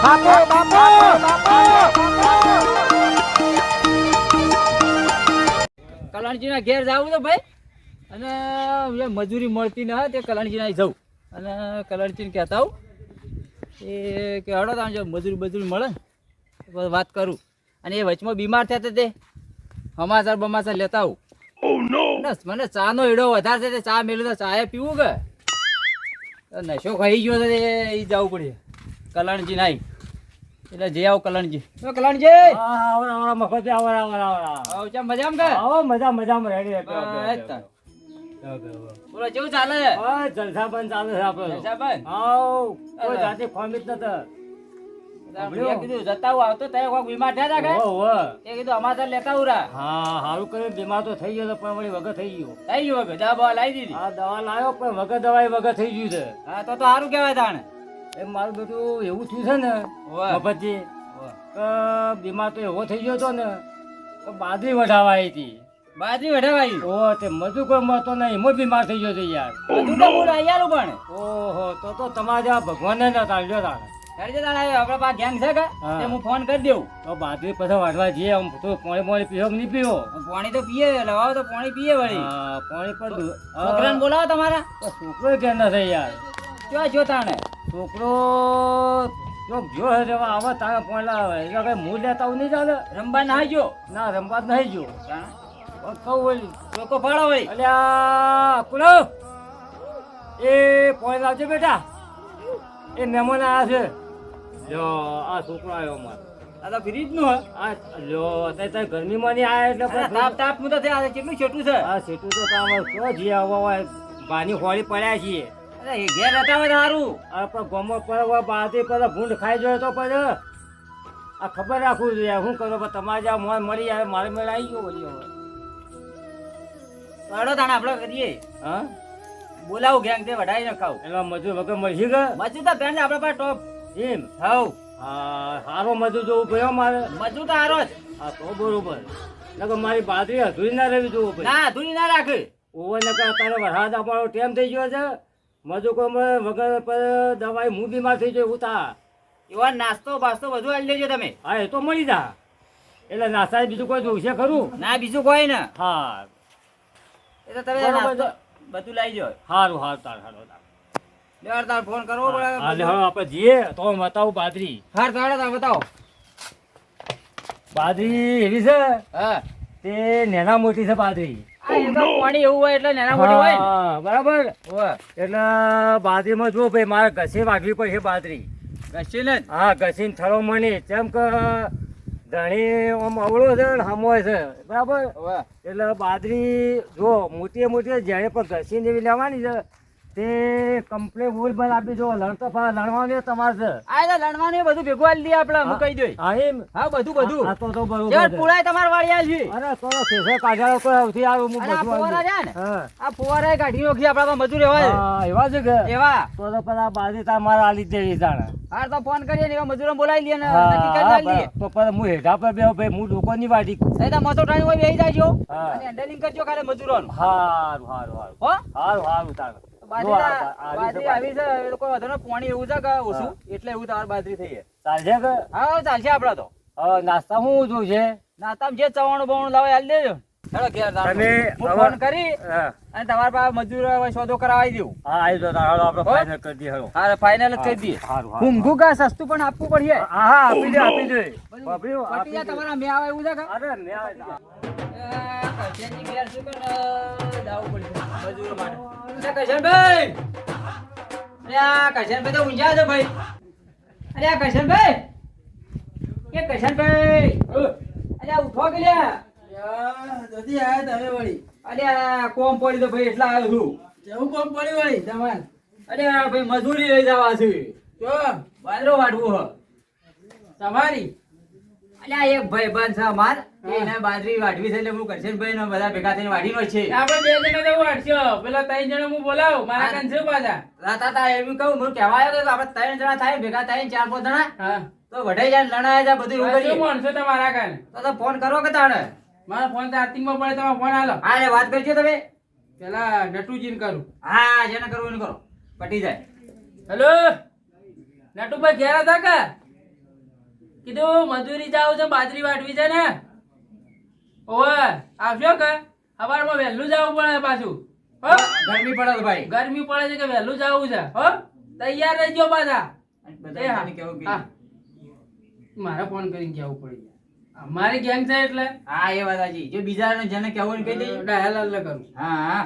બાપુ બાપુ કલાણજીના ઘેર જાવું તો ભાઈ અને મજૂરી મળતી ન તે કલાણજીના જવું અને કલાણજીને કહેતા આવું એ કે હડો તાણ જો મજૂરી મળે ને વાત કરું અને એ વચમાં બીમાર થયા તે સમાચાર બમાચાર લેતા આવું મને ચાનો એડો વધારે છે તે ચા મેળ્યું તો ચાએ પીવું કે નશો ખાઈ ગયો છે એ જવું પડે કલાણજી નાઈ એટલે જઈ આવો કલાણજી કલાણજી મજામાં કે મજામાં રેડી બોલો કેવું ચાલે જલસા બંધ ચાલે છે આપડે જલસાબંધ? કોઈ જાતિ ફોમિત નતા મેં કીધું જતા હું આવતો તય કોક બીમાર થયા હતા કે એ કીધું અમારે લેતા ઉરા હા સારું કર્યું બીમાર તો થઈ ગયો પણ વળી વગર થઈ ગયો થઈ ગયું હવે દવા લાવી દીધી આ દવા લાવ્યો પણ વગર દવાઈ વગર થઈ ગયું છે હા તો સારું કહેવાય તાણે એ મારું બધું એવું થયું છે ને મફતજી કે બીમાર તો એવો થઈ ગયો હતો ને કે બાદરી વઢાવા આવી હતી બાજરી વઢાવાઈ ઓ તે મજુ કોઈ મળતો નહીં એમાં બીમાર થઈ ગયો છે યાર બધું તો બોલ આયાલું પણ ઓહો તો તમારા જેવા ભગવાનને ના તાળ્યો તાણે હેડજે તાણે આપણા પાસે ગેંગ છે કે હા. તે હું ફોન કરી દઉં તો બાદરી પછી વાઢવા જઈએ આમ તો પાણી પીવો કે નહીં પીવો પાણી તો પીએ લવાવો તો પાણી પીએ વળી પાણી પર છોકરાને બોલાવો તમારા છોકરો કે ના થાય યાર ક્યાં જો તાણે છોકરો જો જો હે રેવા આવા તારે પોલા આવે એટલે કઈ મૂળ લેતા આવું નહીં ચાલે રમવા ના જો ના રમવા જ નહીં જો કહું વળી લોકો ફાળો વળી અલ્યા કુલો એ પોઈન્ટ લાવજો બેટા એ મહેમાન આવ્યા છે જો આ છોકરો આવ્યો મારો આ તો ફ્રીજ નું હે આ લ્યો અત્યારે ગરમીમાં નહીં આવ્યા એટલે અરે તાપ તાપ હું તો થયા કેટલું છોટું છે આ સીટું તો કામ તો જી આવવા બાની હોળી પડ્યા છીએ અરે એ ઘેર હતા હોય સારું આપણે ગમો પર બાદી પર ભૂંડ ખાઈ જાય તો પછી આ ખબર રાખવું જોઈએ શું કરો પણ તમારે જ્યાં મોન મળી આવે મારે મેળ આવી ગયો વળી હવે હડો તાણે આપણે કરીએ હા બોલાવું ગેંગ તે વઢાઈ ન ખાવ એટલે મજૂર વગર મળશે કે મજૂર તો બેન આપણા પાસે ટોપ એમ હવ હા સારો મજૂર જોવું પડ્યો મારે મજૂર તો હારો જ હા તો બરોબર એટલે મારી બાદરી અધૂરી ના રહેવી જોવું પડે ના અધૂરી ના રાખે ઓવર નકર અત્યારે વરસાદ આપણો ટેમ થઈ ગયો છે મજૂર કોઈ વગર પર દવાઈ હું બીમાર થઈ ગયો ઉતા એવા નાસ્તો બાસ્તો બધું આલી લેજો તમે હા એ તો મળી જા એટલે નાસ્તા બીજું કોઈ જોઈશે ખરું ના બીજું કોઈ ને હા એ તો તમે બરોબર નાસ્તો છે. બધું લાવી જો સારું સારું તાર લેવાર તાર ફોન કરવો હા પડે હવે આપણે જઈએ તો બતાવું બાદરી હાર તારે તાર બતાવો બાદરી એવી છે હા તે નેના મોટી છે બાદરી આ એ તો પાણી એવું હોય એટલે નાના મોટી હોય ને હા, બરાબર હોય એટલે બાદરીમાં જો ભાઈ મારે ઘસી વાગવી પડશે બાદરી કશું ને હા ઘસીને થરો મણી જેમ કે ધણી આમ અવળો છે ને હમોય છે બરાબર હોય એટલે બાદરી જો મોટી જ્યારે પણ ઘસીને એવી લેવાની છે તે કમ્પ્લેટ ફૂલ પર આપી જો લણવાનું તમારે છે આ તો લણવાનું એ બધું ભેગું આલી દઈએ આપણે હું કહી દઉં હા એમ હા બધું હા તો બરોબર યાર છે. પુળાય તમાર વાળી આલ છે અરે તો કેસે કાઢ્યા કોઈ આવતી આવું હું અને આ બધું ફુવારા આલી રહ્યા ને દઉં. હા આ ફુવારા કાઢી નોખી આપણા પાસે મજૂર એવા છે. હા એવા છે કે એવા તો પેલા બાદરી તમારે આલી જ દેવી જાણે હાર તો ફોન કરીએ ને એવા મજૂરો બોલાવી લઈએ ને નક્કી કરી આલી દઈએ તો પણ હું હેઠા પર બે ભાઈ હું લોકોની વાડી એ તો મસો ટાણી હોય બેહી જાજો હા. અને હેન્ડલિંગ કરજો ખાલી મજૂરોનું હારું હારું હારું હો હારું હારું તાણ બાજરી આવી છે એ લોકો વધારે પાણી એવું છે કે ઓછું એટલે એવું તમારે બાજરી થઈ છે ચાલશે કે હા ચાલશે આપડા તો હવે નાસ્તા શું જોઈશે ના તમે જે ચવાણું બવાણું લાવે હાલ દેજો હેડો ઘેર તાર તમે હું હવે- ફોન કરી હા અને તમારા પાસે મજૂર હોય સોદો કરાવી દેવું હા આવી જાઓ તાણ હાલો આપણે હો? ફાઇનલ કરી દઈએ હાલો હા ફાઇનલ જ કરી દઈએ હારું હારું ઊંઘું કા સસ્તું પણ આપવું પડશે હા હા આપી દે આપી દે બાપરી, આપી પટી જાય દે. તમારા મેં આવે એવું છે કે અરે મેં આ- કશેની ઘેર શું કરે જાવું પડશે મજૂરો માટે અરે કશનભાઈ અરે આ કશનભાઈ તો ઊંઝા છો ભાઈ અરે આ કશનભાઈ એ કશનભાઈ અરે આ ઉઠો કે લ્યા જલ્દી આયા તમે વળી અરે આ કોમ પડી તો ભાઈ એટલા આવ્યો છું જેવું કોમ પડી વળી તમારે અરે આ ભાઈ મજૂરી લઈ જવા છે જો બાજરો વાટવું હ તમારી અલ્યા એક ભાઈ બંધ છે અમાર એને બાજરી વાટવી છે એટલે હું કરશનભાઈ ને બધા ભેગા થઈને વાટીનો છે આપણે બે જણા તો વાટશો પેલા ત્રણ જણા હું બોલાવ મારા કાન છે પાછા રાતા તા એમ કહું હું કહેવાય કે આપણે ત્રણ જણા થાય ભેગા થાય ચાર પાંચ જણા હા તો વઢાઈ જાય લણાય જાય બધું એવું શું કરીએ માણસો તમારા કાન તો ફોન કરો કે તાણે મારા ફોન ચાર્જિંગ માં પડે તમારો ફોન આલો હા રે વાત કરજો તમે પેલા નટુજીને કરું હા જેને કરવું એને કરો પટી જાય હેલો નટુભાઈ ઘેર હતા કે કીધું મજૂરી જાવ છે, બાજરી વાટવી છે ને. ઓવે આવશો કે સવારમાં વહેલું જવું પડે પાછું. હો ગરમી પડે છે ભાઈ. ગરમી પડે છે કે વહેલું જવું છે. હો તૈયાર રહેજો પાછા. અને એ બધા હા. બધાને કેવું કે હા. મારે ફોન કરીને કહેવું પડી. અમારી ગેંગ છે એટલે હા એ વાત સાચી. જો બીજાને જેને કહેવું ને કહી દઈએ. ડાયાલાલ ને કરું. હા હા.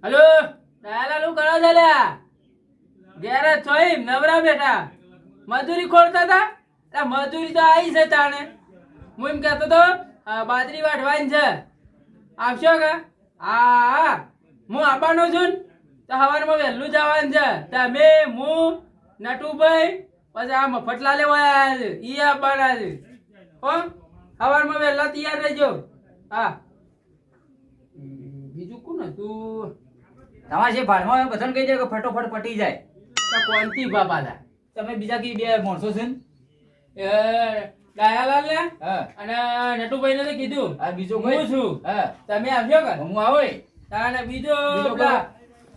હલો ડાયાલાલ શું કરો છો લ્યા? ઘેર જ છો એમ? નવરા બેઠા મજૂરી ખોલતા હતા? અરે મજૂરી તો આવી છે તાણે. હું એમ કહેતો તો બાજરી વાટવાની છે, આવશો કે? હા હા હું આવવાનો છું ને, તો સવારમાં વહેલું જવાનું છે. તમે હું નટુભાઈ પછી આ મફતલાલે આવ્યા છે, ઈ આવવાના છે. હો સવારમાં વહેલા તૈયાર રહેજો. હા બીજું કોણ હતું? તમારે જે ભાડમાં હોય બધાને કહી દે કે ફટોફટ પટી જાય. કોણથી બાપા હતા? તમે બીજા કઈ બે માણસો છે ને? એ ડાયાલાલ ને હા અને નટુભાઈ ને તો કીધું આ બીજો હું કોઈ? છું. હા તમે આવશો કે? હું આવો ય. તાને બીજો બીજો પેલા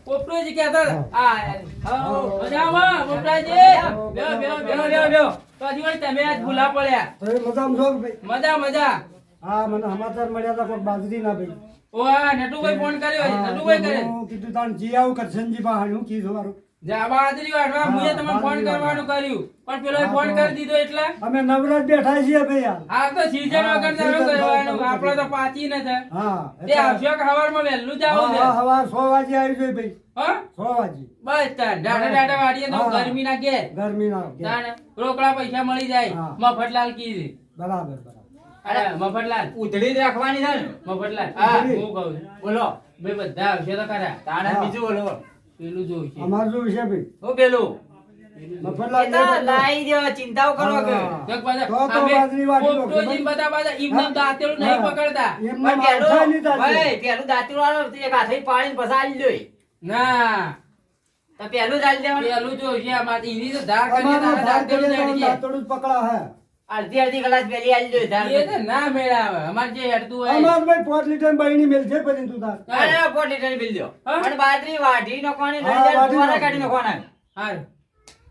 પોપટુજી કહેતા હતા. મજામાં પોપટાજી? બેહો બેહો બેહો બેહો બેહો. તો હજી વળી તમે આજ ભૂલા પડ્યા. મજામાં છો કે ભાઈ? મજા મજા. હા મને સમાચાર મળ્યા હતા પણ બાજરી ના ભાઈ. ઓ આ નટુભાઈ ફોન કર્યો છે. હા, નટુભાઈ કરે હું કીધું તાણ જી આવું કરશનજી બહાર હું કીધું વારું. જા બાજરી વાટવા મુએ તમને ફોન બાજરી કરવાનું કર્યું પણ પેલો હા, ફોન તો- કરી દીધો એટલે અમે નવરાજ બેઠા છીએ ભાઈ યાર. આ તો સીઝન હા, વગર season ચાલુ કરવાનું. ચાલુ આપણે તો પાછી ન થાય. હા તે આવશો કે સવારમાં વહેલું જાવું છે? હા હવાર 6 વાગે આવી જોઈએ ભાઈ. હા 6 વાગે બસ તાન ડાડા ડાડા વાડીએ તો હા. ગરમી ના ઘેર ગરમી ના લાગે. તાન રોકડા પૈસા મળી જાય. હા. મફતલાલ કીધી. બરાબર બરાબર. અરે મફતલાલ ઉધડી જ રાખવાની છે ને? મફતલાલ હા. હું કહું છું. બોલો. બે બધા આવશે તો ખરા. તાણે હા. બીજું બોલો. પેલું જોવું છે. અમાર શું છે ભાઈ? હું પેલું મફતલાલ એ તો લાઈ દો, ચિંતાઓ કરો કે. હા. જગ પાછા તો તો અમે બાજરી વાટી લો, પોપટોજીને બધા પાછા એમને દાંતેલું નહીં હા. પકડતા. એમને પણ માથા નહીં પેલું થતી. ભાઈ પેલું દાંતરું વાળો તે એક હાથે પાડીને પછી આલી દો. ના તો પેલું જ આલી દેવાનું. પેલું જોવું છે. આમાં એની તો ધાર કરીને અમારું તારા ભાગ દાંતેલું કરીએ તો જડી જાય. દાંતરડું જ પકડા હે. અડધી અડધી કલાક પેલી આલી દો ધાર. એ તો ના મેળાવે. અમારે જે હેડતું હોય અમાર ભાઈ 5 લીટર બહેણી મેલ છે પછી તું તાર. અરે 4 લીટર બિલ દો. હા? પણ બાજરી વાઢી નાખવાની, હા, નળિયા વાઢી ફુવારા નાખવાની. કાઢી નાખવાના. હારું.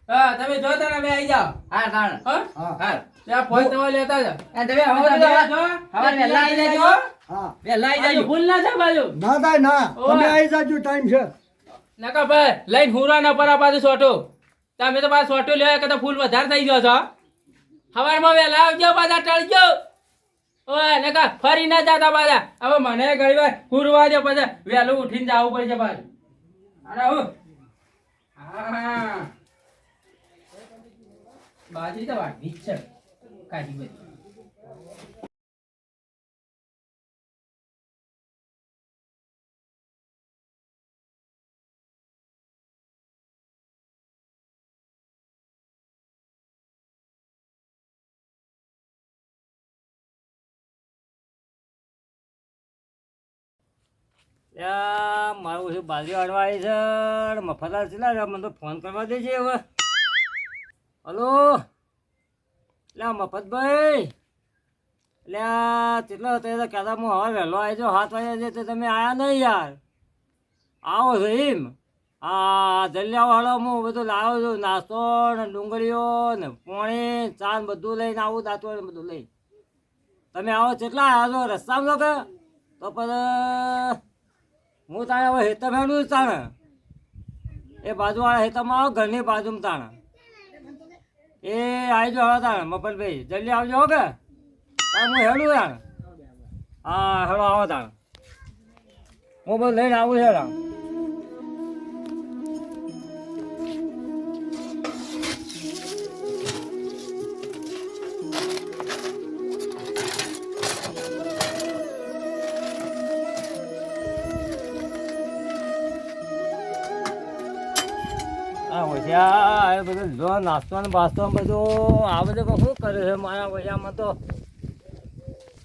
હા તમે જો તારા બે આવી જાઓ. હા તાણ. હા હા હા. ત્યાં ફોન તમારે લેતા જાઓ. અને તમે હવે તમે બધા જો. હવે વહેલા આઈ જાજો. હા વહેલા આઈ બાજુ જાજો. ભૂલ ના થાય બાજુ. ના થાય ના ઓવે. તમે આવી જાજો ટાઈમ છે. નકા ભાઈ લઈને હુરા ના પરા પાછું સોટો. તમે તો પાછું સોટો લેવા કરતા ફૂલ વધારે થઈ ગયો છો. સવારમાં વહેલા આવજો પાછા ટળજો. ઓય નકા ફરી ના જાતા પાછા. હવે મને ઘણી વાર હુરવા દે પછી વહેલું ઉઠીને જવું પડશે પાછું. અરે હું હા બાજરી તો વાટવી જ છે કાઢી બધી. મારું શું બાજરી વાળવા આવી છે ને મફતલાલ છે ને, મને તો ફોન કરવા દેજે હવે. હલો લે મફતભાઈ, લે કેટલો હતો એ તો કહેતા હું હવે વહેલો આવી જાઉં 7 વાગ્યા છે તો તમે આવ્યા નહીં યાર. આવો છો એમ? હા જલ્દી આવો હાલો, હું બધું લાવું છું, નાસ્તો ને ડુંગળીઓ ને પાણી ચા ને બધું લઈને આવું, દાંતો ને બધું લઈ. તમે આવો કેટલા આવ્યા છો રસ્તામાં છો કે? તો પછી હું તાણે હવે હેતમ હેડું તાણે એ બાજુવાળા હેતમાં આવો, ઘરની બાજુમાં તાણે એ આવી જાઓ હવે તાણે મફતભાઈ જલ્દી આવજો હો કે તાણે હું હેડું તાણે. હા હેડો આવો તાણે, હું બધું લઈને આવું છે તાણે. આ વૈયા એ બધું જો નાસ્તો ને બાસ્તો ને બધું આ બધું શું કરે છે મારા વૈયામાં? તો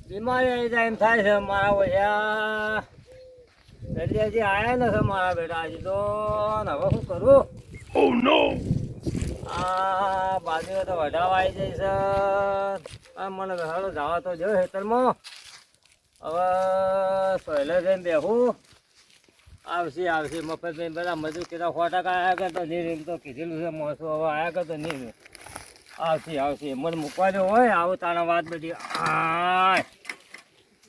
બીમારી આવી જાય એમ થાય છે મારા વૈયા. જલ્દી હજી આવ્યા નથી મારા બેટા હજી તો, ને હવે શું કરું? આ બાજુ તો વઢાવા આવી જાય છે. આ મને હાલો જવા તો જો ખેતરમાં. હવે પહેલે જઈને બેહું. આવશે આવશે મફતભાઈ બધા મજૂર કીધા 100% આવ્યા કરતો નહીં, એમ તો કીધેલું છે મોસો હવે આવ્યા કરતો નહીં. આવશે મને મૂકવા દો હોય આવું તારા વાત બધી આય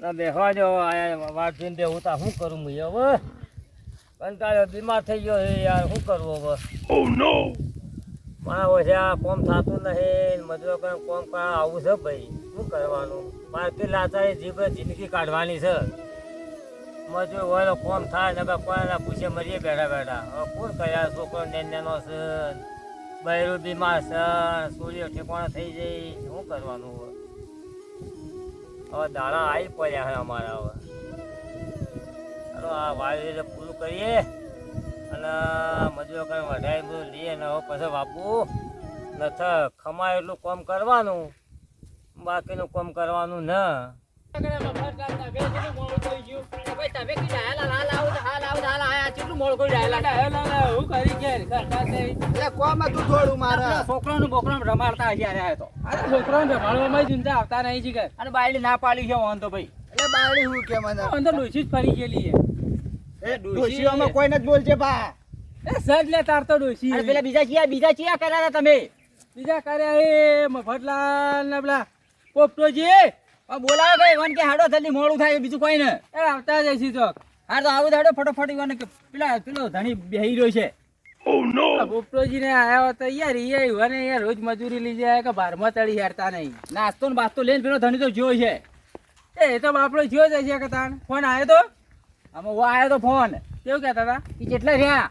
ના બેસવા દો આયા વાત જોઈને બેહું તા શું કરું હું હવે કંટાળ્યો બીમાર થઈ ગયો હે યાર શું કરવું હવે મારા ઓછે આ કોમ થતું નહીં મજૂરો કરે કોમ કરવા આવું છે ભાઈ શું કરવાનું મારે લાચારી જીભ જિંદગી કાઢવાની છે મજૂર હોય તો કોમ થાય નકર કોઈના પૂછે મરીએ બેઠા બેઠા હવે કોણ કર્યા છોકરો નેનો છે બૈરું બીમાર છે સૂર્ય ઠેકાણા થઈ જાય શું કરવાનું હવે દાડા આવી પડ્યા છે અમારા હવે ચાલો આ વાયુ પૂરું કરીએ અને મજૂરો કરીને વધારે બધું લઈએ ને હવે પછી વાપવું નથી ખમાય એટલું કામ કરવાનું બાકીનું કામ કરવાનું ન છોકરાનું બોકરાનું રમાડતા હશે તો છોકરાને રમાડવામાં ચિંતા આવતા નહીં છે કે અને બાયડી ના પાડી છે વાંધો ભાઈ એટલે બાયડી હું કે મને અંદર ડોસી જ ફરી ગયેલી ડોશીઓમાં કોઈ નથી બોલશે બા એ સજ લે તાર તો ડોસી અને પેલા બીજા ચિયા કર્યા હતા તમે બીજા કર્યા એ મફતલાલ ને પેલા પોપટોજી બોલાવો ભાઈ વન કે હાડો જલ્દી મોડું થાય બીજું કોઈ ને એ આવતા જઈશી ચોક હા તો આવું હાડો ફટોફટ ઈવન કે પેલો ધણી બેહી રહ્યો છે પોપટોજી ને આયા હતા યાર યાર રોજ મજૂરી લઈ જાય કે બારમાં તળી હેરતા નહીં નાસ્તો ને બાસ્તો લઈને પેલો ધણી તો જોયો છે એ તો બાપડો જોયો જાય છે કે તાણ ફોન આવ્યો તો આમાં હું આવ્યો તો ફોન કેવું કહેતા હતા એ કેટલા રહ્યા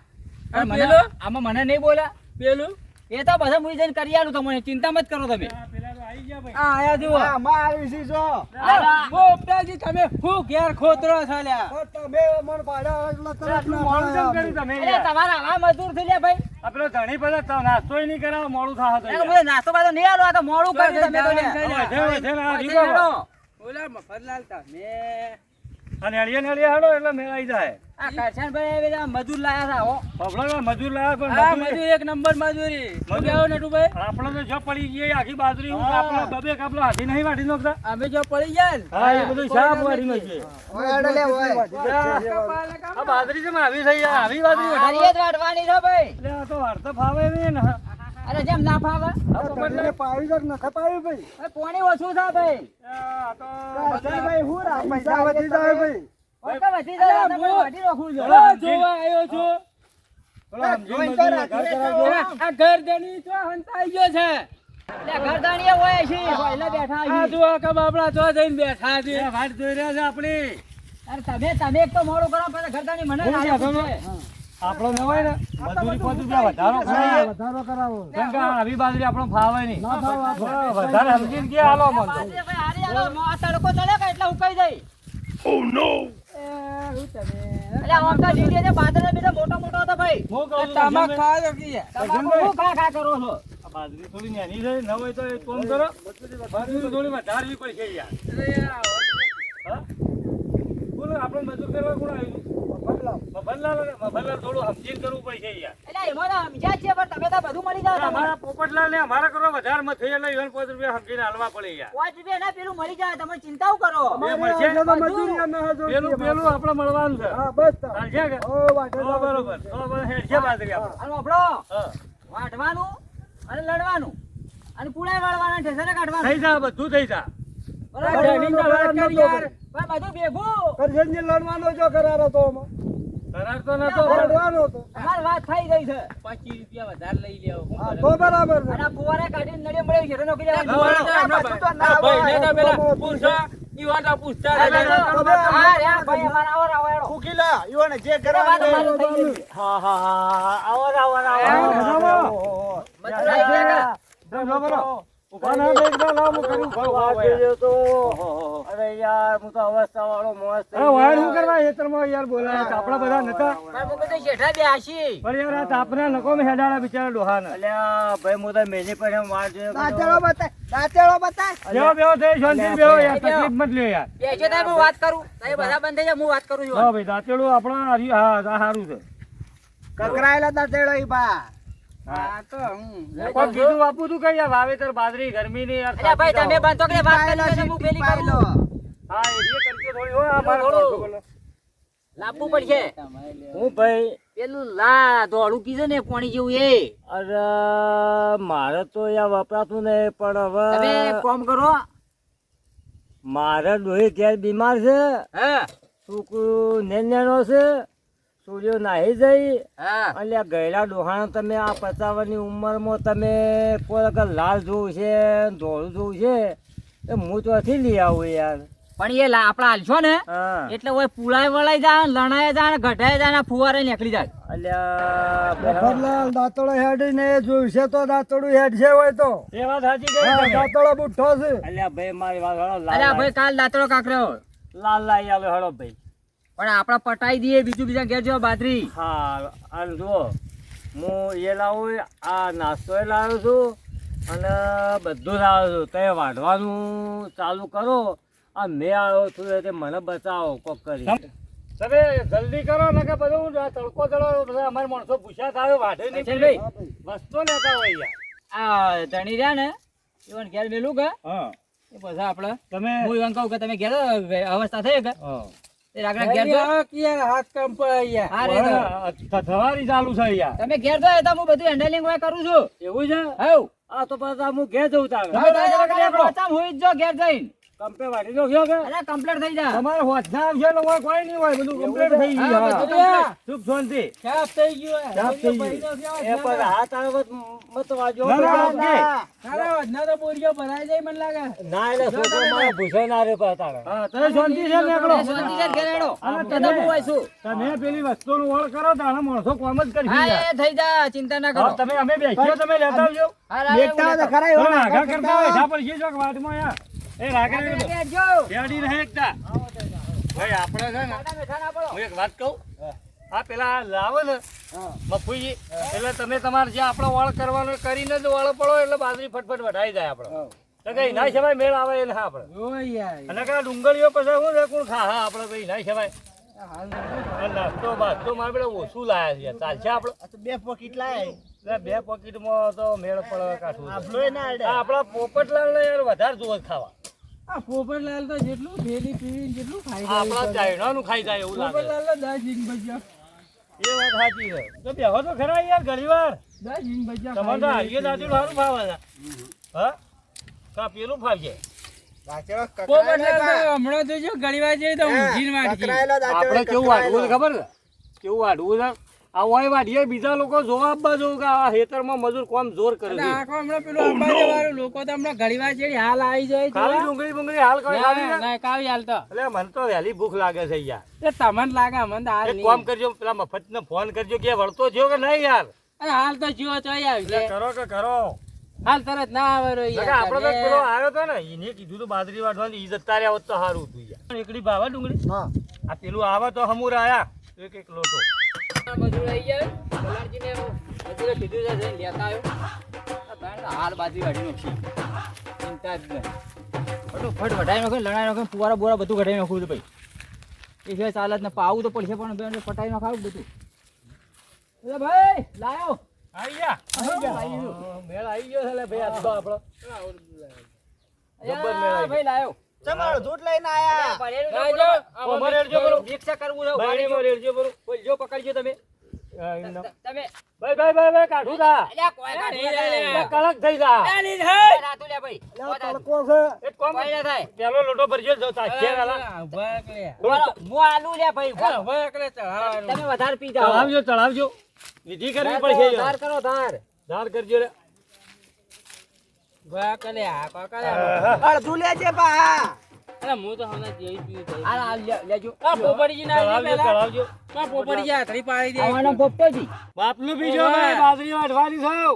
અને મને પેલો? આમાં મને નહીં બોલ્યા પેલું એ તો બધા મુઈ જઈને કરી આલું તમને ચિંતા મત કરો તમે આ આયા જુઓ આમાં આવી છી જો પોપટાજી તમે હું ઘેર ખોતરો છો લ્યા તો તમે મન પાડ્યા એટલે તરત ના મોડું કેમ પાડ્યા. કર્યું તમે અરે યાર? તમારા આ મજૂર થઈ લે ભાઈ આ પેલો ધણી બધા નાસ્તોય નહીં કરાવો મોડું થાય તો એ બધો નાસ્તો બાસ્તો નહીં આલો આ તો મોડું કર્યું તમે તો લે. બોલા મફતલાલ તમે અને હળીએ હાડો એટલે મેળાઈ જાય આ કરશનભાઈ એ બધા મજૂર લાયા હતા હો બબલા મજૂર લાયા આ પણ મજૂરી એક નંબર મજૂરી શું કહેવું નટુભાઈ આપણે તો જો પડી ગઈ આખી બાજરી હું આપણે બબે કાપલો હાથી નહીં વાટી નોખતા અમે જો પડી જાય ને હા એ બધું શાપ વાળી માં છે ઓય આડો લે ઓય આ બાજરી છે આવી થઈ જાય આવી બાજરી હારી જ વાટવાની છે ભાઈ એટલે આ તો વાર્તા ફાવે નહીં ને અરે જેમ ના ફાવે તમને પાવી જ નથી પાવી ભાઈ હવે પોણી ઓછું છે ભાઈ આ તો ભાઈ હું રાખ પૈસા વધી જાય ભાઈ ઓકે વધી જાય આપણે બહુ- વાટી રાખવું છે આ જોવા આવ્યો છું પેલો સમજીને મજૂરી ઘર કરાવજો. આ ઘર ધણી તો હંતાઈ ગયો છે લે ઘરદાણીએ હોય છે એટલે બેઠા આ છીએ. જો આખા બાપડા તો જઈને બેઠા છે એ વાટ જોઈ રહ્યા છે આપણી અરે તમે એક તો મોડું કરો પછી ઘરદાણી મને હું લાગે કહેતો છે. ને, આપણો ન હોય ને મજૂરી 5 રૂપિયા વધારો ખાઈએ વધારો કરાવો કેમ કે આવી બાજરી આપણો ફાવે નહીં ના ફાવે આપણે. વધારે સમજીને કે હાલો મન તો બાજરી ભાઈ હારી આલો, આ તડકો ચડે કે એટલે ઉકાઈ જાય એટલે આમ તો લીધે છે બાજરા બીજા મોટા મોટા હતા ભાઈ હું કહું છું, તમાક ભજનભાઈ, ખાવા દો કે યાર. તમાકુ શું ખા કરો છો આ બાજરી થોડી નાની છે ન હોય તો એક કામ કરો મજૂરી થોડી વધારવી પડશે યાર અરે યાર, હા? બોલો આપણે મજૂર કરવા કોણ આવ્યું મફતલાલ થોડું સમજીને કરવું પડશે યાર એટલે એમાં તો સમજ્યા જ છે પણ તમે તો બધું મળી જાય તમારે અમારા પોપટલાલ ને અમારા કરવા વધારે મત થઈ એટલે ઈવન 5 રૂપિયા સમજીને હાલવા પડે યાર 5 રૂપિયા ના પેલું મળી જાય તમે ચિંતાઓ કરો બે મળશે? એટલે તો મજૂરી અમે હજુ પેલું આપણે મળવાનું છે હા બસ તાર. ચાલશે કે ઓ વાટે તો બરોબર તો હેડશે બાજરી આપણે અને આપણો હા. વાટવાનું અને લડવાનું અને પુણાઈ વાળવાના ઠેસરે કાઢવાનું થઈ જા બધું થઈ જા આ ધણીને વાત કરી યાર. પણ બધું ભેગું કરશનજી લડવાનો જો કરારો તો આમાં. કરાર તો નતો લડવાનો તો અમારી વાત થઈ ગઈ છે 25 રૂપિયા વધારે લઈ લેવો શું હા કરે? તો બરાબર છે અને આ ફુવારે કાઢીને નળિયો મળ્યો ઘેરો નોકરી આ જવાનું. ફુવારા તો એમના બધું તો ના ભાઈ ને તો હોય. પેલા પૂછો, ઈ વાત આ પૂછતા આ હતા. હા, યા ભાઈ અમારા આવો રાવો એડો. ફૂકીલા ઈવોને જે અરે વાત કરવાનું અમારી થઈ ગઈ. હા આવો મજૂર આવી ગયા. ઉભા ના બે એકદમ લાવ હું કરું અરે યાર હું તો અવસ્થા વાળો મોસ અરે વાયર શું કરવા હેતરમાં યાર બોલાય આપણા બધા નતા પણ મું કીધું શેઠા બે આશી. પણ યાર આ તાપના નકો મે હેડાડા બિચારા ડોહાને અલ્યા ભાઈ હું તો મેની પર વાત દાંતેડો બતાય દાંતેડો બતાય બેહો બેહો થઈ શાંતિ બેહો યાર તકલીફ મત લ્યો યાર બેસો તો હું વાત કરું તમે બધા બંધ થઈ જાઓ, હું વાત કરું છું. હા ભાઈ દાંતેડું આપણા હા આ સારું છે કકરાયેલા દાંતેડો ઈ બા હા તો હું કોણ કીધું આપું તું કઈ યાર વાવેતર બાજરી ગરમી ની યાર અલ્યા ભાઈ તમે બંધ તો કે વાત કરી પાયલો લો, હું પેલી કરું. પાયલો. હા એ કરજો થોડી હો આ મારો લાવવું પડશે હું ભાઈ પેલું દોડું કીધું ને પાણી જેવું એ અરે મારે તો યા વપરાતું નહીં પણ તમે હવે કોમ કરો મારે ડોહી ઘેર બીમાર છે હા છોકરું નેનો છે સૂર્યો નાહી જઈ હા એટલે આ ગયેલા ડોહાણા તમે આ 55ની ઉંમરમાં તમે કોઈ વખત લાલ જોવું છે ધોળું જોવું છે એ હું તો નથી લઈ આવું યાર પણ એ આપડા હાલશો ને હા એટલે ઓય પુલાય વળાઈ જાય લણાય જાય ગઢાય જાય ફુવારે નીકળી જાય અલ્યા મફતલાલ દાંતળો હેડીને એ જોયું છે તો દાંતળું હેડ છે હોય તો એ વાત સાચી હા, કરી તમે. દાંતળો બુઠ્ઠો છે અલ્યા ભાઈ મારી વાત હળો અલ્યા ભાઈ કાલ દાંતડો કાકર્યો લાલ લાઈ આલો હળો ભાઈ પણ આપડા પટાઈ દઈએ બીજું બીજા ઘેર જો બાજરી હા અને જુઓ હું એ લાવું આ નાસ્તો એ લાવ્યો છું અને બધું લાવ્યો છું તે વાઢવાનું ચાલુ કરો આ મેં આવ્યો છું એટલે મને બચાવો કોક કરી તમે જલ્દી કરો ને કે બધું તડકો ચડો બધા અમારા માણસો પૂછ્યા થાય વાઢે નહીં ભાઈ વસ્તુ લેતા હોય યાર આ ધણી રહ્યા ને એવન ઘેર મેલું કે હા એ બધા આપડે તમે હું એમ કહું કે તમે ઘેર અવસ્થા થઈ કે હા એ રાગડા ઘેર જો હાથ કામ પર હા રે થવારી ચાલુ છે યાર તમે ઘેર જો એ તો હું બધું હેન્ડલિંગ વાય કરું છું એવું છે હવ આ તો પાછા હું ઘેર જઉં તારે તમે પચામ હોય જ જો ઘેર જઈને કંપે વાઢી દો કે અરે કમ્પ્લીટ થઈ જાય તમારે હોજના આવશે ને હોય કોઈ નહીં હોય બધું કમ્પ્લીટ થઈ હા, ગયું બધું હા. complete. સુખ શાંતિ સાફ થઈ ગયું સાફ થઈ ગયું એ પણ હાથ આવે મત વાજો ના, ના, ના તો બોરીઓ ભરાઈ જાય મને લાગે ના એટલે છોકરો મારો ભૂસો ના રે પાછા હા તમે શાંતિ છે નીકળો એ શાંતિ છે ઘેર હેડો અને એ તો હું હોય છું તમે પેલી વસ્તુનું વળ કરો તો આના માણસો કોમ જ કરી હા યાર. એ થઈ જા ચિંતા ના કરો હા, તમે અમે બેસીએ તમે લેતા આવજો હા, રાગે બેઠા હોય તો હું ખરા એવો તમે આગા નાટક કરતા હોય કરતા જા પડશે ચોક વાટમાં યાર એ રાગે લેતા. ઘેર જો બેડી રહે એકતા ભાઈ આપણે છે ને બેઠા ના પડો હું એક વાત કહું આ પેલા લાવો ને મફુજી એટલે તમે તમારે જે આપણો વાળ કરવાનો એ કરીને જ વાળ પડો એટલે બાજરી ફટફટ વઢાઈ જાય આપણે તો કઈ ના સવાય મેળ આવે એને હા આપણે ઓ યાર અને કઈ ડુંગળીઓ પછી શું છે કોણ ખા હા આપણે ભાઈ ના સવાય આ નાસ્તો બાસ્તો મારે પેલા ઓછું લાયા છે ચાલશે આપણે આ તો 2 પોકીટ લાય એટલે 2 પોકેટમાં તો મેળ પડે કાઠું આપણોય ના અડે. આ આપણા પોપટલાલ ને યાર વધારે જોવે છે ખાવા આ પોપટલાલ તો જેટલું થેલી પીવીને જેટલું ખાઈ આ આપણા ચાઇનાનું ખાઈ જાય એવું લાગે પોપટલાલ તો 10 જીન ભજીયા એ વાત સાચી છે તો બેહો તો ખરા યાર ઘણી વાર 10 જીન ભજીયા તમારે તો હારીએ દાદુ સારું ફાવે છે હા કા પેલું ફાવશે દાંતેડો પોપટલાલ કકરાયેલો તો હમણાં જોજો ઘણી વાર જઈએ તો ઊંઘીને વાટકી. કકરાયેલો દાંતેડો આપણે કેવું વાઢવું છે કકરાયેલો. ખબર છે કેવું વાઢવું છે આ હોય વાઢીએ બીજા લોકો જોવા આપવા જોવું કે આ ખેતરમાં મજૂર કોમ જોર કરે અને છે આખો હમણાં પેલું અંબાજી વાળું લોકો તો હમણાં ઘણી વાર જઈએ હાલ આવી જાય ખાલી જોવા. ડુંગળી બુંગળી હાલ કોઈ ખાલી ના, ને ના, કાવી હાલ તો એટલે મને તો વહેલી ભૂખ લાગે છે યાર તે તમને લાગે મને તો હાલ એક નહીં. કામ કરજો પેલા મફતને ફોન કરજો કે વળતો થયો કે નહીં યાર અરે હાલ તો જીવો ચોઈ આવી એટલે છે. કરો કે કરો હાલ તરત ના આવે રો એટલે યાર. આપણે તો પેલો આવ્યો તો ને એને કીધું તું બાજરી વાઢવાની ઈ જતા રહ્યા હોત તો સારું હતું યાર એકડી ભાવે ડુંગળી હા આ પેલું આવે તો હમુર આયા એક એક લોટો મજૂર આવી જાય કલારજીને મજૂરે કીધું છે જઈને લેતા આવ્યો આ ભાઈ તો હાલ બાજરી વાઢી નાખી ચિંતા જ નહીં ફટોફટ વઢાઈ નાખે લણાઈ નાખે ફુવારા બોરા બધું કઢાઈ નાખું છું ભાઈ એ સિવાય ચાલત ને પાવું તો પડશે પણ બેન પટાઈ નાખાવું બધું એટલે ભાઈ લાયો આવી ગયા આવી ગયો. મેળ આવી ગયો છે લે ભાઈ આ તો આપણો જબ્બર મેળ અયા, આવી ભાઈ લાયો તમારો દૂધ લઈને આયા લાજો. ઓમાં રેડજો બરો. રિક્ષા કરવું છે બારીમાં રેડજો બરો. જો પકડજો તમે તમે ભાઈ કાઢું તા અલ્યા કોઈ કાઢી લે. કડક થઈ જા રાતું લે ભાઈ તડકો છે એક કામ કોઈ ના થાય પેલો લોટો ભરજો જો તાશે ગાલા ઉભા એકલે. બોલો, હું આલુ લે ભાઈ ઉભા એકલે ચઢાવવાનું. તમે વધારે પી જાઓ ચડાવજો ચડાવજો વિધિ કરવી પડશે ધાર કરો ધાર ધાર કરજો રે ઉભા એકલે આ કાકા અડધું લેજે બા અરે હું તો હમણાં જેવી પીવું થઈ. આ લેજો આ પોપટજી ના આવી ચડાવજો પેલા. ચડાવજો આ પોપટજી હાથરી પાડી દે. આવવાનો પોપટોજી બાપલું બીજો ભાઈ બાજરી વાઢવાની સૌ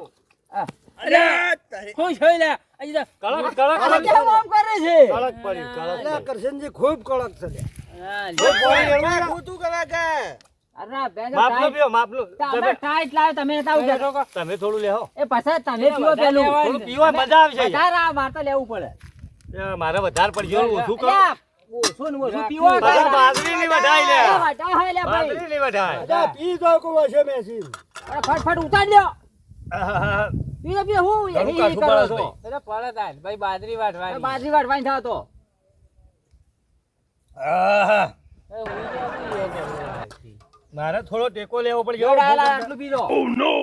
ખુશ હોય લે. હજી તો કડક કડક કેમ આમ કરે છે કડક પડ્યું કડક અલ્યા કરશનજી ખૂબ કડક છે લ્યા. હા, લે. પાણી રેડવું છે? તું કરે કે અરે બેન માપલું પીવો માપલું તમે ટાઈટ લાવ્યો તમે નતા આવજો તમે થોડું લેહો એ પછી તમે પીવો પેલું થોડું પીવા મજા આવશે વધારે આ મારે તો લેવું પડે યાર. મારે વધારે પડશે ઓછું કરો અલ્યા, ઓછું ને ઓછું પીવો બધા બાજરી ની વઢાઈ લે એ વાટા હોય લે ભાઈ બાજરી ની વઢાઈ અલ્યા પી ગયો કોઈ હશે મેસી અરે ફટફટ ઉતાર લ્યો આહાહા. પીવો પીવો હું ઘણું એ કાઠું કરો પડે છો ભાઈ. એટલે પડે તાન. ભાઈ બાજરી વાટવાની. બાજરી વાટવાની થાવ તો આહા. એ ઉઈ જાવ, ઉઈ જાવ. આજથી. મારે થોડો ટેકો લેવો પડશે જો ડાયલા આટલું પીધો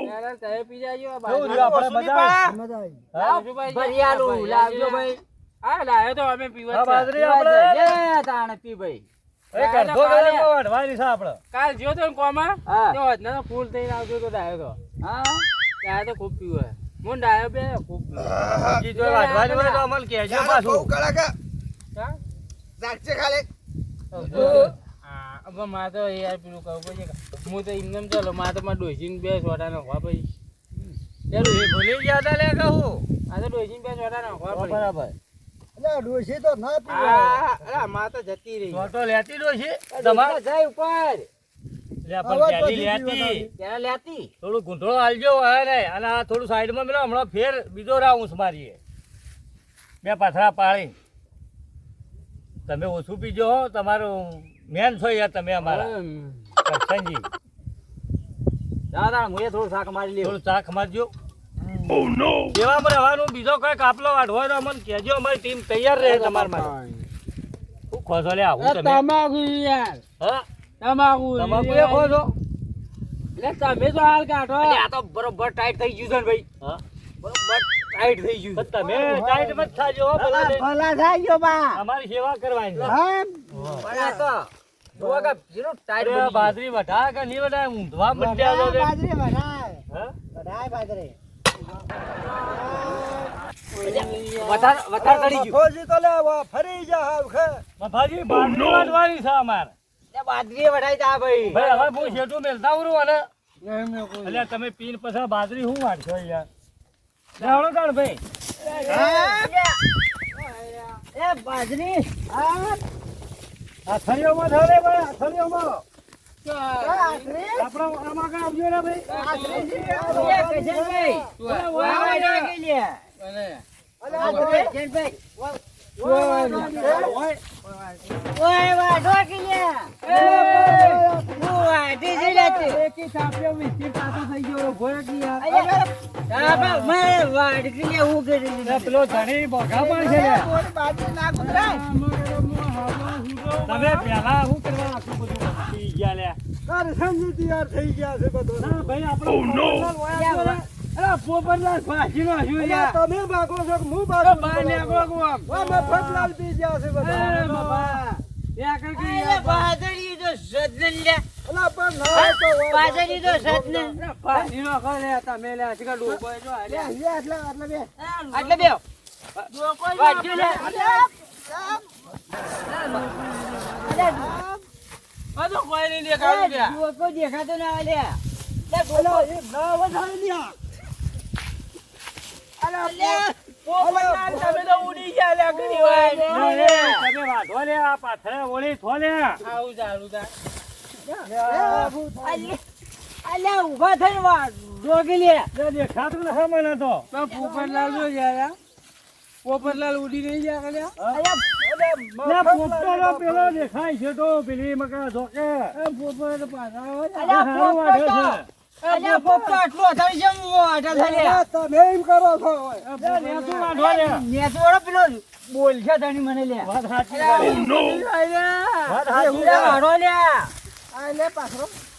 યાર, તમે પી જાજો, આ કેવું બાજુ. રહ્યું આપણે બધા? મજા આવી. લાવજો ભાઈ, ભરી આલું, લાવજો ભાઈ. હા, લાવ્યો તો અમે પીવા જ આ છે. બાજરી આપણે લે તાણે પી ભાઈ. એક અડધો કલાકમાં વાઢવાની છે આપણે. કાલ જ્યો તો ને કોમાં, હા. તો વધના તો ફૂલ થઈને આવજો તો ડાયો તો. હા ડાયો તો ખૂબ પીવે. હું ડાયો બે ખૂબ પીવે. બીજી જો વાઢવાની હોય તો અમને કહેજો પાછું. હા? જાગશે ખાલી હા, હવે મારે તો યાર પેલું કહું પડશે કે હું તો એમને એમ ચાલો મારે તો મારા ડોસીને બે સોડા નાખવા પછી એ ભૂલી ગયા તા લે કહું. આ તો ડોસીને બે સોડા નાખવા પડી. બરાબર. અલ્યા ડોશી તો ના પીવે. હા, અરે મારે તો જતી રહી. તો લેતી દો છે તમારે જાય ઉપર લે પણ હવે પહેલી બધી લેતી ત્યારે લેતી થોડું ગૂંઠળો હાલજો હવે ને અને આ થોડું સાઈડમાં મેલો હમણાં ફેર બીજો રાઉન્ડ મારીએ બે પાથરા પાડી તમે ઓછું પીજો હો તમારું મેન છો યાર તમે અમારા કરશનજી દાદા હું થોડું શાક મારી લેવું થોડું ચાખ મારજો કેવા રહેવાનું બીજો કઈ કાપલો વાઢવો હોય તો અમને કહેજો અમારી ટીમ તૈયાર રહે તમારા માટે શું ખો છો લે આવું તમે તમાકુ યાર, હા તમાકુ તમાકુ એ ખો છો એટલે તમે તો હાલ કાઢો. અરે આ તો બરોબર ટાઈટ થઈ ગયું છે ને ભાઈ હા બરોબર ટાઈટ થઈ ગયું પણ તમે ટાઈટ મત થાજો હો ભલા ને. ભલા થાય ગયો બા અમારી સેવા કરવાની છે. હા પણ આ તો જોવા કે જીરો ટાઈટ અરે બની ગયું. બાજરી વઢા કે નહીં વઢાય ઊંધવા મંડ્યા છો તે. બાજરી વઢાય હા? વઢાય બાજરી વધારે ચડી ગયું મફોજી તો લે વા ફરી જા હાવ ખે. મફાજી બાજરી વાઢવાની છે અમારે તે બાજરી વઢાઈ જા ભાઈ ભાઈ હવે હું શેઠું મેલતા ઉરું અને એટલે તમે પીન પછી બાજરી શું વાઢશો યાર લેવડો કાઢ ભાઈ એ બાજરી આ થળીઓમાં થાળે ભાઈ આ થળીઓમાં બાજરી આપણો આમાં કાં આવજો ને ભાઈ પેલો ધણી બોઘા પણ છે ને. તમે પહેલા શું કરવા આટલું બધું પી ગયા લે કરશનજી તૈયાર થઈ ગયા છે બધો. ના ભાઈ આપણે પોપટલાલ ભાજીનો હજુ અલ્યા યાર. તમે ભાગો છો કે હું બહાર ભાગું? નીકળો કહું આમ. વા મફતલાલ પી ગયા છે બધા. એ બાબા. એ આગળ કઈ યાર. અલા પણ ના તો હોય. ભાજીનો ખો લે તમે લે હજી કાં ડૂબો જો આ લે. એટલે બે વાંચ્યું લે બધું કોઈ નહીં દેખાડું ત્યાં. કોઈ દેખાતો ના લે અલા, એ ના વધારે લ્યા. પોપટલાલ, તમે તો ઉડી ગયા લે ઘણી વાર. લે, લે, તમે વાઢો લે આ પાથરે ઓળી થો લે. આવું સારું થાય. અલ્યા ઉભા થઈને વાત જોગી લે લે, દેખાતું નથી મને તો. પણ પોપટલાલ જો યાર, પોપટલાલ ઉડી નહીં ગયા કલ્યા. લે, પોપટો પેલો દેખાય છે તો પેલી મકા જોકે. પોપટ પાછા આવે છે. અલ્યા હારું વાઢે છે. અલ્યા પોપટો આટલો અથાડી જેમ વાટા થાય અલા, તમે એમ કરો છો હોય. લે, લે, તું વાઢો લે. નેતો વાળો પેલો બોલ છે ધણી મને લે વાત સાચી છે. વાત સાચી છે. વાળો લે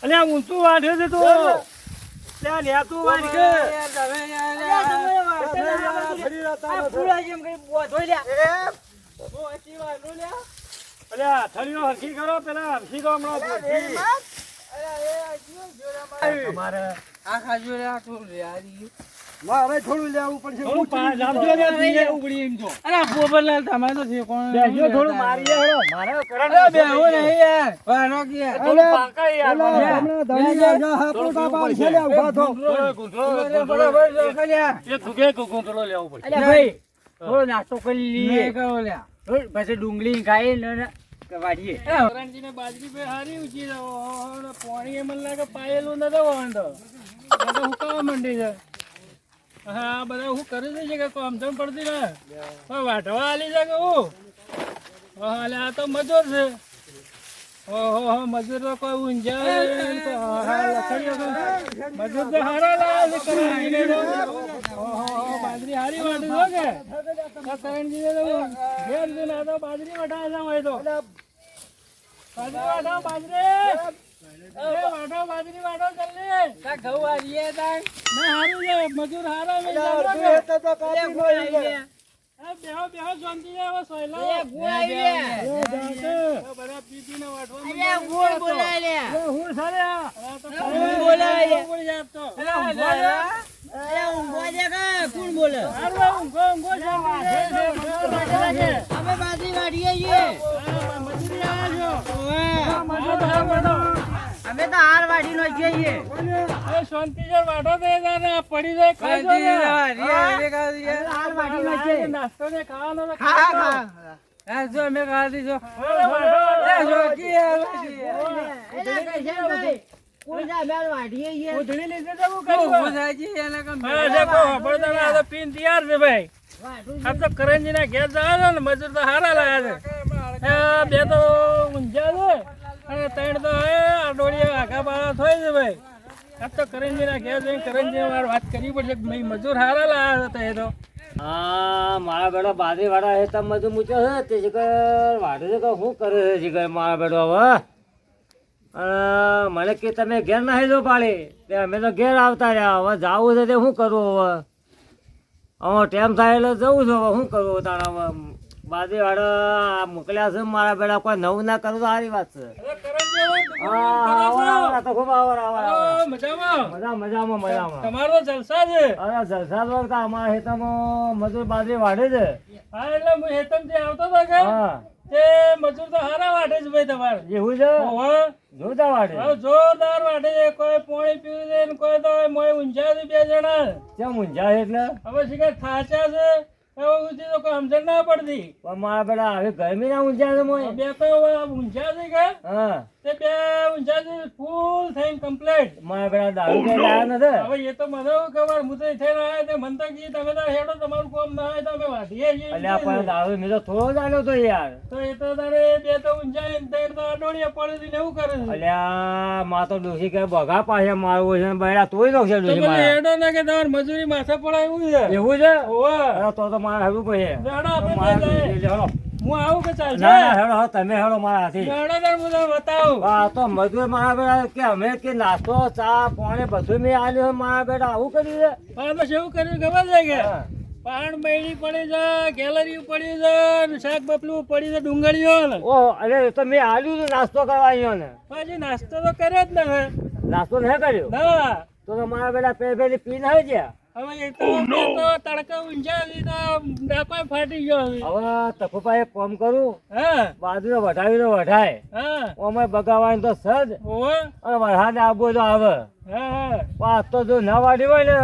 અલ્યા, ઊંચું વાઢે છે તું. લે, લે, તું વાઢ કે. યાર, તમે યાર, ફરી રહેતા આ નથી. પૂરા જેમ કઈ બોધો લે ઓછી વાળું લ્યા. અલ્યા, થળીઓ હરખી કરો પેલા હરખી તો હમણાં પોચી. તમારે આ ખાજો રે, આ થોડું રે, આ રહ્યું. મારે થોડું લેવું પડશે. થોડું પાણી આપજો ને, પીએ ઉગડી એમ જો. અરે પોપટલાલ, તમારે તો છે કોણ? બેસજો, થોડું મારીએ હળો. મારે કરંટ અરે બેહો નહીં યાર. વાળો કે યાર. થોડું પાકાય યાર અલા, મને. હમણાં ધણી ગયા છે, હાપુટા પાડ છે લે, ઊભા થો. થોડો ગુંઠળો, બરાબર જો કલ્યા. એ થૂકે ગુંઠળો લેવો પડશે. અલ્યા ભાઈ થોડો નાસ્તો કરી લઈએ મેં કહો લ્યા. પછી ડુંગળી ખાઈ ને વાડીએ કરણજીને બાજરી પે હારી ઊંચી છે. ઓહો, પાણી એ મને લાગે પાયેલું નતો વાંધો. આ તો હુકાવા માંડી છે. હા, બધા હું કરે છે કે કામ તો પડતી ને પણ વાઢવા આલી છે કે હું. હા, લે, આ તો મજૂર છે. ઓહો, મજૂર તો કોઈ ઊંઝા લખડીઓ મજૂર તો હારા લાવે છે કરણજીને તો. ઓહો, બાજરી હારી વાઢી છો કે આ કરણજીને તો ઘેર જઈને આ તો બાજરી વઢાવે છે હોય તો. બાજરી વઢાવો, બાજરી. વાઢો બાજરી વાઢો જલ્દી કા ઘઉં આવીએ તાણ ના હારું છે મજૂર હારા મે અલ્યા અડધું હેઠે તો કાપી નો આવી બેહો બેહો જોંતી આવે સોયલો એ ગુણ આવી બધા પીપીને વાઢવા અરે ગુણ બોલાય લે હું સારા ગુણ બોલાય લે બોલ જાત તો અરે ઊંઘો દે કા કોણ બોલે હારું ઊંઘો અમે બાજરી વાઢીએ છીએ મજૂરી આવ્યો અમે તો હાર વાઢી નો છીએ એ શાંતિ જો વાઢો દે ને પડી જાય ખાજો ને હાર વાઢી નો છે નાસ્તો ને ખાવાનો તો ખા ખા જો મેં કહા દીધો કોણ જા મેલ વાઢીએ છીએ ઉધડી લીધે તો હું કર્યું હા દેખો બળદાના આ તો પીન તૈયાર છે ભાઈ આ તો કરંજીના ઘેર જાય ને મજૂર તો હારા લાયા છે બે તો ઊંઝા છે અને ત્રણ તો હે આ ડોળીએ આખા બાળા થોય છે ભાઈ આ તો કરંજીના ઘેર જઈને કરંજી વાર વાત કરવી પડશે કે ભાઈ મજૂર હારા લાયા હતા એ તો હા મારા બેડો બાજરી વાળા હે તમ મજૂર મૂચો છે તે જીગર વાઢે છે કે શું કરે છે જીગર મારા બેડો હવે મને કે તમે ઘેર નાહી દો પાડી તે અમે તો ઘેર આવતા રહ્યા હવે જવું છે તે શું કરવું હવે હવે ટાઈમ થાય એટલે જવું છે હવે શું કરવું તારા હવે બાજરી વાળા મોકલ્યા છે મારા બેડા કોઈ નવું ના કરવું તો સારી વાત છે હા તો ખૂબ આવો મજામાં તમારો જલસા છે અરે જલસા વખત અમારા ખેતરમાં મજૂર બાજરી વાઢે છે હા એટલે હું હેતમ થી આવતો હતો કે હા તે મજૂર તો હારા વાઢે છે ભાઈ તમારે એવું છે ઓહો જોરદાર વાઢે હવે જોરદાર વાઢે છે કોઈ પોણી પીવું છે ને કોઈ તો મોય ઊંઝા છે બે જણા કેમ ઊંઝા છે એટલે હવે શીખર થાચા છે એવું સુધી તો કોઈ સમજણ ના પડતી પણ મારા બેટા હવે ગરમી ના ઊંઝા છે મોય બે તો ઊંઝા છે કે હા તે બે ઊંઝા છે ફૂલ થઈને કમ્પ્લીટ મારા બેટા દારૂ કઈ લાયા નથી હવે એ તો મને ખબર હું તો થઈને આવ્યા તે મને તો કી તમે તો હેડો તમારું કામ ના હોય તો અમે વાઢીએ છીએ અલ્યા પણ દારૂ મેં તો થોડો જ આલ્યો તો યાર તો એ તો તારે બે તો ઊંઝા ને ત્રણ તો અડોળીએ પડી એવું કરે છે અલ્યા માં તો ડોસી કે બગા પાસે મારવું છે ને બેડા તોય નો છે તો ડોસી મને મારા હેડો ને કે તમારે મજૂરી માથે પડાય એવું છે એવું છે ઓવે અરે તો મારે હેડું પડે હેડો આપણે મારે જઈએ. હેડો હું આવું કે ચાલશે ના ના હેડો તમે હેડો મારા હાથી હેડો તાર હું તમને બતાવું આ તો મજૂર મારા બેટા કે અમે કે નાસ્તો ચા પાણી બધું મેં આલ્યું મારા બેટા આવું કર્યું છે હા બસ એવું કર્યું ખબર છે કે હા. પાણ બૈડી પડી છે ગેલેરી પડી છે ને શાક બપલું પડી છે ડુંગળીઓ ને ઓહો અરે એ તો મેં આલ્યું હતું નાસ્તો કરવા આવ્યો ને પછી નાસ્તો તો કર્યો જ ને નાસ્તો નહીં કર્યો ના તો મારા બેટા પેલી પીને આવી ગયા હવે એ તો બે તો તડકા ઊંઝા હતી તો ડાકોય ફાટી ગયો હવે. હવે તકુપા એક કામ કરું હા બાજુ વઢાવી તો વઢાય હા અમે બગાવવાની તો સજ ઓહો અને વરસાદ આવવો તો આવે હા હા પણ આજ તો જો ના વાડી હોય ને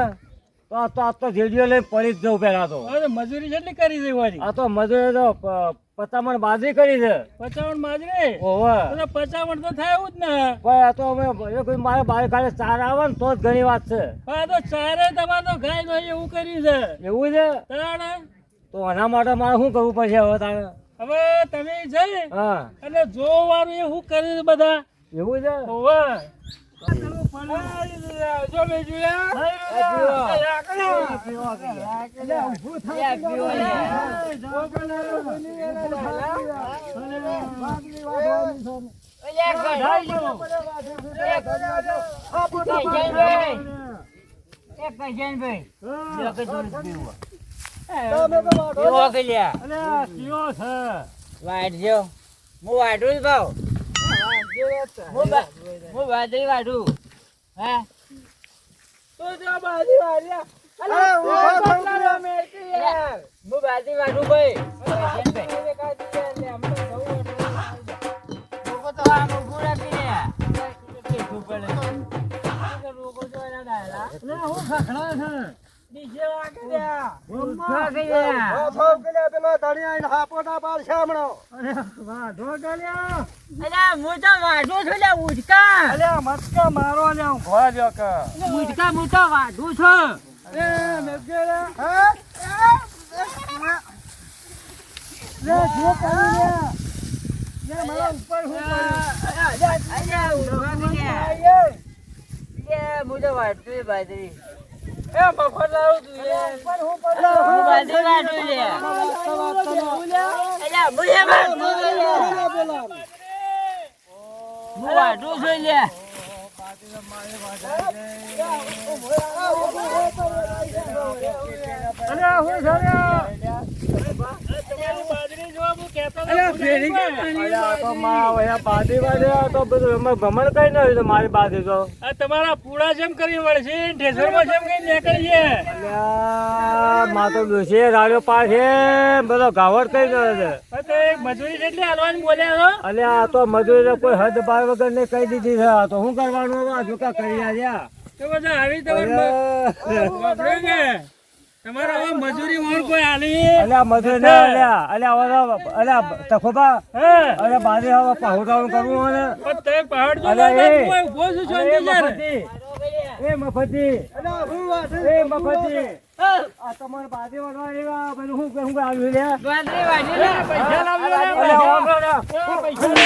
તો આજ તો જેડીઓ લઈને પડી જ જવું પેલા તો હવે મજૂરી કેટલી કરી છે વાળી આ તો મજૂરે તો 50 બાજરી કરી છે 55 માજરી ઓવે તો 55 તો થાય એવું જ ને કોઈ આ તો અમે કોઈ મારે બારે ખાલી ચાર આવે ને તો જ ઘણી વાત છે હા તો ચારે તમારે તો ગાય નહીં એવું કર્યું છે એવું છે તાણે તો એના માટે મારે શું કરવું પડશે હવે તારે હવે તમે જઈ હા અને જોવાનું એ શું કર્યું છે બધા એવું છે ઓવે જો મેં જોયા બાજરી વાઢું હા તો જો બાજી વાળ્યા હું બાજરી વાઢું ભાઈ લોકો તો આમ ઊભું રાખીને કેવું પડે લોકો તો એના ડાયલા હું ખખડા છે નીચે વાગે ત્યાં પેલા ધણી આઈને હાપોટા પાડશે હમણાં અલ્યા હું તો વાઢું છું લે ઉડકા અલ્યા મસ્કા મારો ને હું ઘોડા જો કે ઉડકા હું તો વાઢું છું એ મેગેરા હા લે જો કરી લે મારા ઉપર હું અલ્યા ઉડવા ગયા હું તો વાઢું બાજરી એ મફત લાવું તું એ હું બાજરી વાઢું લે અલ્યા હું વાઢું છું લે મારી બાજુ તો તમારા પૂડા જેમ કરી વળશે ઢેસરમાં જેમ કઈ નીકળીએ માં તો દોષી રાડ્યો પાડ છે બધો ગાવડ કઈ ગયો છે મજૂરી જેટલી હાલવાની બોલ્યા છો અલે આ તો મજૂરી કોઈ હદ બાર વગર ને કહી દીધી છે આ તો શું કરવાનું આ જોકા કરી આવ્યા તો બધા આવી તમારા હવે મજૂરી ઓર કોઈ હાલી અલ્યા મજૂરી ના અલ્યા તખોબા અરે બાજે હવે પહોંચાડું કરવું અને પણ તે પહાડ જો અલ્યા એ ઉભો છું શાંતિ યાર મફતી એ મફતી આ તમારે બાજે વળવા બધું શું આવ્યું લે પૈસા લાવજો પૈસા